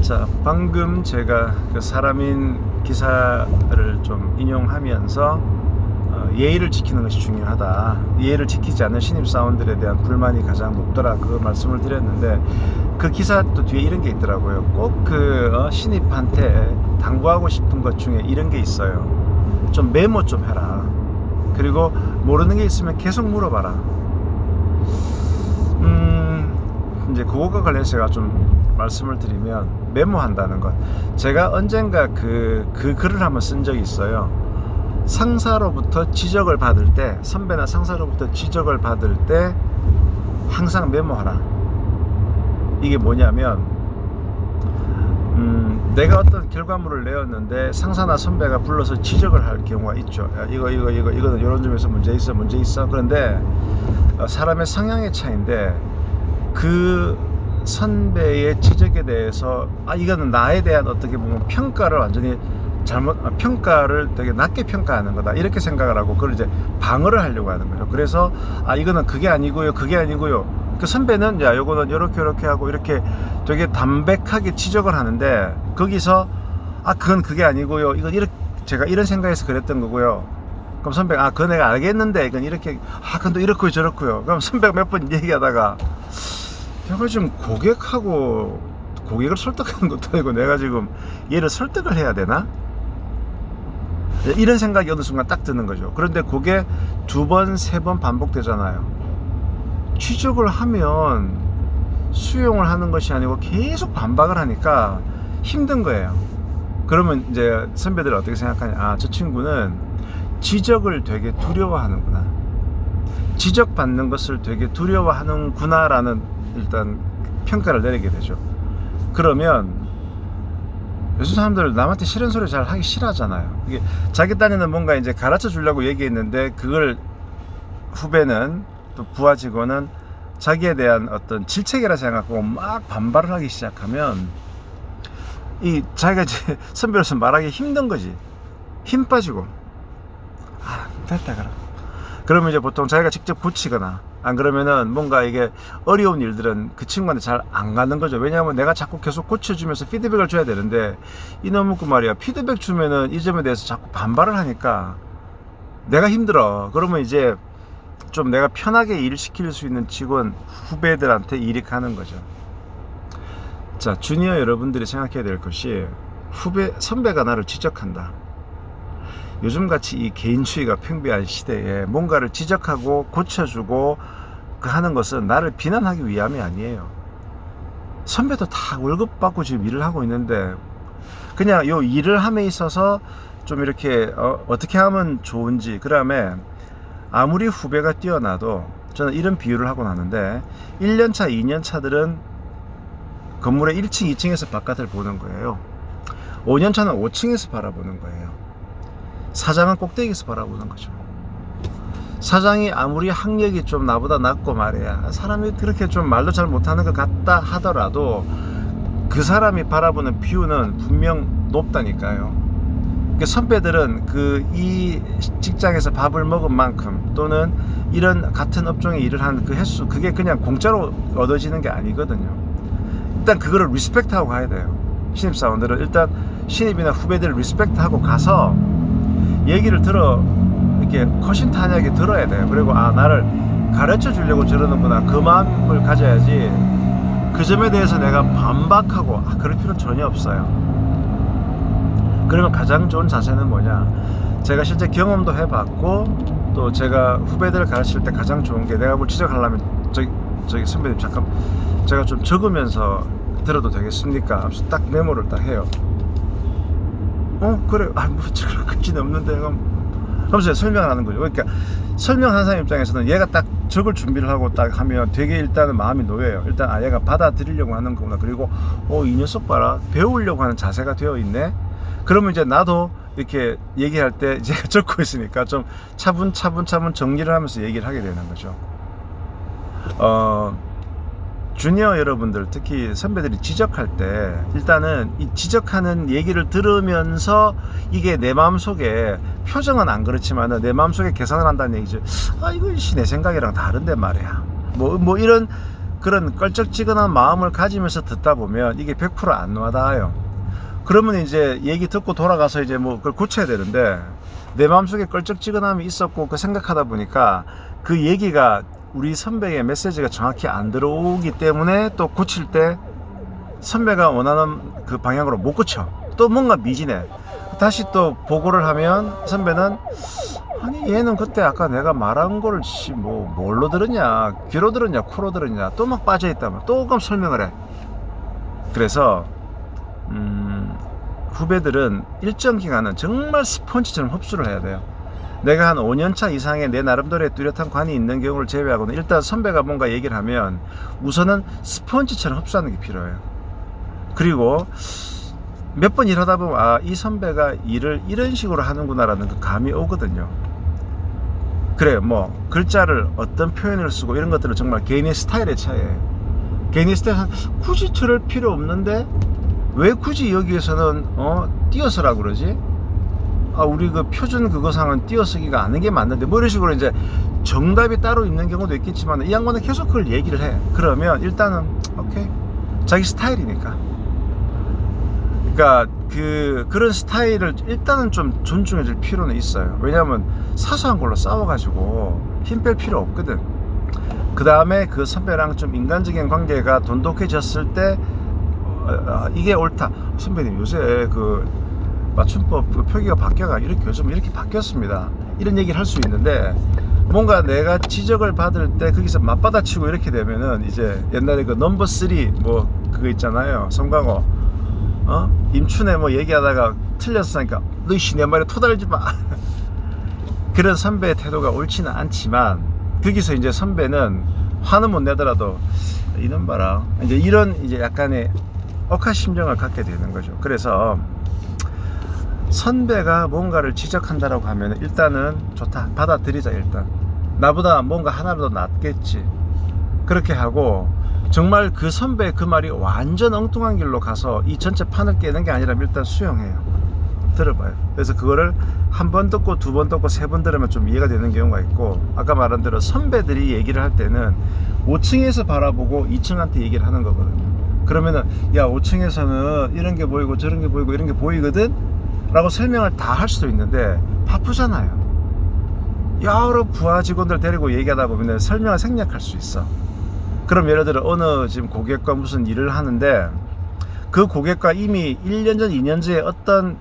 자, 방금 제가 그 사람인 기사를 좀 인용하면서 예의를 지키는 것이 중요하다. 예의를 지키지 않는 신입사원들에 대한 불만이 가장 높더라. 그 말씀을 드렸는데 그 기사 또 뒤에 이런 게 있더라고요. 꼭 그 신입한테 당부하고 싶은 것 중에 이런 게 있어요. 좀 메모 좀 해라. 그리고 모르는 게 있으면 계속 물어봐라. 이제 그거과 관련해서 제가 좀 말씀을 드리면 메모한다는 것. 제가 언젠가 그 글을 한번 쓴 적이 있어요. 상사로부터 지적을 받을 때, 선배나 상사로부터 지적을 받을 때 항상 메모하라. 이게 뭐냐면 내가 어떤 결과물을 내었는데 상사나 선배가 불러서 지적을 할 경우가 있죠. 야, 이거는 이런 점에서 문제 있어. 그런데 사람의 성향의 차이인데 그 선배의 지적에 대해서 이거는 나에 대한 어떻게 보면 평가를 완전히 평가를 되게 낮게 평가하는 거다 이렇게 생각을 하고 그걸 이제 방어를 하려고 하는 거죠. 그래서 이거는 그게 아니고요 그 선배는 야 요거는 요렇게 하고 이렇게 되게 담백하게 지적을 하는데 거기서 그건 그게 아니고요 이건 이렇게 제가 이런 생각에서 그랬던 거고요. 그럼 선배가 그건 내가 알겠는데 이건 이렇게 그건 또 이렇고요 저렇고요. 그럼 선배가 몇 번 얘기하다가 내가 지금 고객을 설득하는 것도 아니고 내가 지금 얘를 설득을 해야 되나? 이런 생각이 어느 순간 딱 드는 거죠. 그런데 그게 2번, 3번 반복되잖아요. 지적을 하면 수용을 하는 것이 아니고 계속 반박을 하니까 힘든 거예요. 그러면 이제 선배들은 어떻게 생각하냐? 저 친구는 지적을 되게 두려워하는구나. 지적받는 것을 되게 두려워하는구나 라는 일단 평가를 내리게 되죠. 그러면 요즘 사람들 남한테 싫은 소리 잘 하기 싫어하잖아요. 이게 자기 딴에는 뭔가 이제 가르쳐 주려고 얘기했는데 그걸 후배는 또 부하 직원은 자기에 대한 어떤 질책이라 생각하고 막 반발을 하기 시작하면 이 자기가 이제 선배로서 말하기 힘든 거지. 힘 빠지고 됐다 그러면 이제 보통 자기가 직접 고치거나 안 그러면은 뭔가 이게 어려운 일들은 그 친구한테 잘 안 가는 거죠. 왜냐하면 내가 자꾸 계속 고쳐주면서 피드백을 줘야 되는데 이놈의 그 말이야 피드백 주면은 이 점에 대해서 자꾸 반발을 하니까 내가 힘들어. 그러면 이제 좀 내가 편하게 일을 시킬 수 있는 직원 후배들한테 일이 가는 거죠. 자, 주니어 여러분들이 생각해야 될 것이 선배가 나를 지적한다. 요즘같이 이 개인주의가 팽배한 시대에 뭔가를 지적하고 고쳐주고 하는 것은 나를 비난하기 위함이 아니에요. 선배도 다 월급 받고 지금 일을 하고 있는데 그냥 요 일을 함에 있어서 좀 이렇게 어떻게 하면 좋은지, 그 다음에 아무리 후배가 뛰어나도 저는 이런 비유를 하고 나는데 1년차 2년차들은 건물의 1층 2층에서 바깥을 보는 거예요. 5년차는 5층에서 바라보는 거예요. 사장은 꼭대기에서 바라보는 거죠. 사장이 아무리 학력이 좀 나보다 낮고 말이야 사람이 그렇게 좀 말도 잘 못하는 것 같다 하더라도 그 사람이 바라보는 뷰는 분명 높다니까요. 그러니까 선배들은 이 직장에서 밥을 먹은 만큼 또는 이런 같은 업종에 일을 한 그 횟수 그게 그냥 공짜로 얻어지는 게 아니거든요. 일단 그거를 리스펙트하고 가야 돼요. 신입사원들은 일단 신입이나 후배들을 리스펙트하고 가서 얘기를 이렇게 허심탄회하게 들어야 돼요. 그리고 나를 가르쳐 주려고 저러는구나 그 마음을 가져야지 그 점에 대해서 내가 반박하고 그럴 필요는 전혀 없어요. 그러면 가장 좋은 자세는 뭐냐, 제가 실제 경험도 해봤고 또 제가 후배들을 가르칠 때 가장 좋은 게 내가 뭘 지적하려면 저기 선배님 잠깐 제가 좀 적으면서 들어도 되겠습니까? 하면서 딱 메모를 딱 해요. 그래 뭐 저럴 것지는 없는데 하면서 설명을 하는 거죠. 그러니까 설명하는 사람 입장에서는 얘가 딱 적을 준비를 하고 딱 하면 되게 일단은 마음이 놓여요. 일단 얘가 받아들이려고 하는 거구나. 그리고 이 녀석 봐라 배우려고 하는 자세가 되어 있네. 그러면 이제 나도 이렇게 얘기할 때 제가 적고 있으니까 좀 차분차분 정리를 하면서 얘기를 하게 되는 거죠. 주니어 여러분들 특히 선배들이 지적할 때 일단은 이 지적하는 얘기를 들으면서 이게 내 마음속에 표정은 안 그렇지만은 내 마음속에 계산을 한다는 얘기죠. 이거 내 생각이랑 다른데 말이야 뭐 이런 그런 껄쩍지근한 마음을 가지면서 듣다 보면 이게 100%안 와닿아요. 그러면 이제 얘기 듣고 돌아가서 이제 뭐 그걸 고쳐야 되는데, 내 마음속에 껄쩍지근함이 있었고 그 생각하다 보니까 그 얘기가 우리 선배의 메시지가 정확히 안 들어오기 때문에 또 고칠 때 선배가 원하는 그 방향으로 못 고쳐. 또 뭔가 미진해. 다시 또 보고를 하면 선배는, 아니 얘는 그때 아까 내가 말한 거를 뭐 뭘로 들었냐, 귀로 들었냐, 코로 들었냐, 또 막 빠져있다면 또 그럼 설명을 해. 그래서 후배들은 일정 기간은 정말 스펀지처럼 흡수를 해야 돼요. 내가 한 5년차 이상의 내 나름대로의 뚜렷한 관이 있는 경우를 제외하고는 일단 선배가 뭔가 얘기를 하면 우선은 스펀지처럼 흡수하는 게 필요해요. 그리고 몇 번 일하다 보면 아, 이 선배가 일을 이런 식으로 하는구나라는 그 감이 오거든요. 그래요. 뭐 글자를 어떤 표현을 쓰고 이런 것들은 정말 개인의 스타일의 차이예요. 개인의 스타일은 굳이 저럴 필요 없는데 왜 굳이 여기에서는 띄어쓰라고 그러지? 아, 우리 그 표준 그거상은 띄어쓰기가 아는 게 맞는데, 뭐 이런 식으로 이제 정답이 따로 있는 경우도 있겠지만 이 양반은 계속 그걸 얘기를 해. 그러면 일단은 오케이, 자기 스타일이니까. 그러니까 그런 스타일을 일단은 좀 존중해 줄 필요는 있어요. 왜냐하면 사소한 걸로 싸워가지고 힘 뺄 필요 없거든. 그 다음에 그 선배랑 좀 인간적인 관계가 돈독해졌을 때 이게 옳다. 선배님 요새 그 맞춤법 그 표기가 바뀌어가 이렇게 요즘 이렇게 바뀌었습니다. 이런 얘기를 할 수 있는데, 뭔가 내가 지적을 받을 때 거기서 맞받아치고 이렇게 되면은 이제 옛날에 그 넘버 3 뭐 그거 있잖아요. 송강호 임춘애 뭐 얘기하다가 틀렸으니까 너씨 내 말에 토달지 마. 그런 선배의 태도가 옳지는 않지만 거기서 이제 선배는 화는 못 내더라도 이놈 봐라, 이제 이런 이제 약간의 억하 심정을 갖게 되는 거죠. 그래서 선배가 뭔가를 지적한다라고 하면 일단은 좋다, 받아들이자. 일단 나보다 뭔가 하나라도 낫겠지, 그렇게 하고, 정말 그 선배의 그 말이 완전 엉뚱한 길로 가서 이 전체 판을 깨는 게 아니라면 일단 수용해요. 들어봐요. 그래서 그거를 한 번 듣고 두 번 듣고 세 번 들으면 좀 이해가 되는 경우가 있고, 아까 말한 대로 선배들이 얘기를 할 때는 5층에서 바라보고 2층한테 얘기를 하는 거거든요. 그러면은 야, 5층에서는 이런 게 보이고 저런 게 보이고 이런 게 보이거든 라고 설명을 다 할 수도 있는데 바쁘잖아요. 여러 부하 직원들 데리고 얘기하다 보면 설명을 생략할 수 있어. 그럼 예를 들어 어느 지금 고객과 무슨 일을 하는데 그 고객과 이미 1년 전 2년 전에 어떤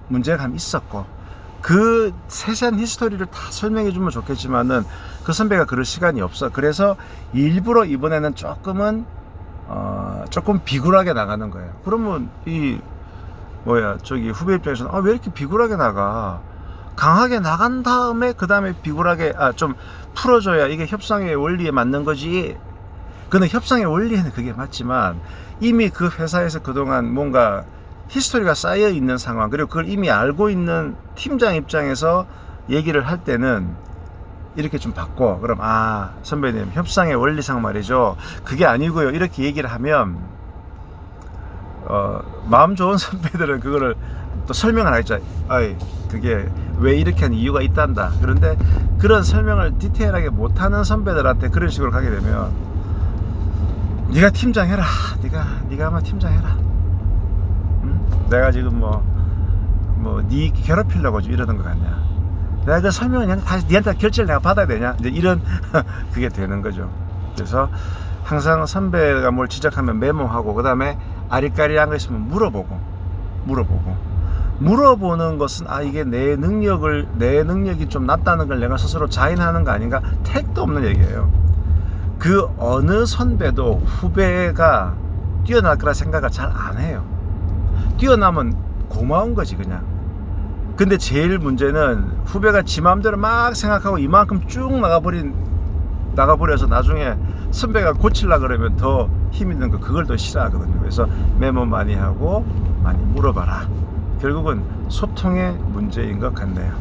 문제가 있었고 그 세세한 히스토리를 다 설명해 주면 좋겠지만은 그 선배가 그럴 시간이 없어. 그래서 일부러 이번에는 조금 비굴하게 나가는 거예요. 그러면 저기 후배 입장에서는 왜 이렇게 비굴하게 나가? 강하게 나간 다음에 그 다음에 비굴하게 좀 풀어줘야 이게 협상의 원리에 맞는 거지. 근데 협상의 원리에는 그게 맞지만 이미 그 회사에서 그동안 뭔가 히스토리가 쌓여 있는 상황, 그리고 그걸 이미 알고 있는 팀장 입장에서 얘기를 할 때는 이렇게 좀 바꿔. 그럼 선배님 협상의 원리상 말이죠, 그게 아니고요, 이렇게 얘기를 하면 마음 좋은 선배들은 그거를 또 설명을 하겠죠. 그게 왜 이렇게 한 이유가 있단다. 그런데 그런 설명을 디테일하게 못하는 선배들한테 그런 식으로 가게 되면 네가 팀장 해라. 네가 아마 팀장 해라. 내가 지금 네 괴롭히려고 이러는 것 같냐. 내가 그 설명을 다시 니한테 결제를 내가 받아야 되냐. 이제 이런 그게 되는 거죠. 그래서 항상 선배가 뭘 지적하면 메모하고, 그 다음에 아리까리한 거 있으면 물어보는 것은 이게 내 능력이 좀 낮다는 걸 내가 스스로 자인하는 거 아닌가, 택도 없는 얘기예요. 그 어느 선배도 후배가 뛰어날 거라 생각을 잘 안 해요. 뛰어나면 고마운 거지 그냥. 근데 제일 문제는 후배가 지 마음대로 막 생각하고 이만큼 쭉 나가버려서 나중에 선배가 고치려고 그러면 더 힘 있는 거, 그걸 더 싫어하거든요. 그래서 메모 많이 하고 많이 물어봐라. 결국은 소통의 문제인 것 같네요.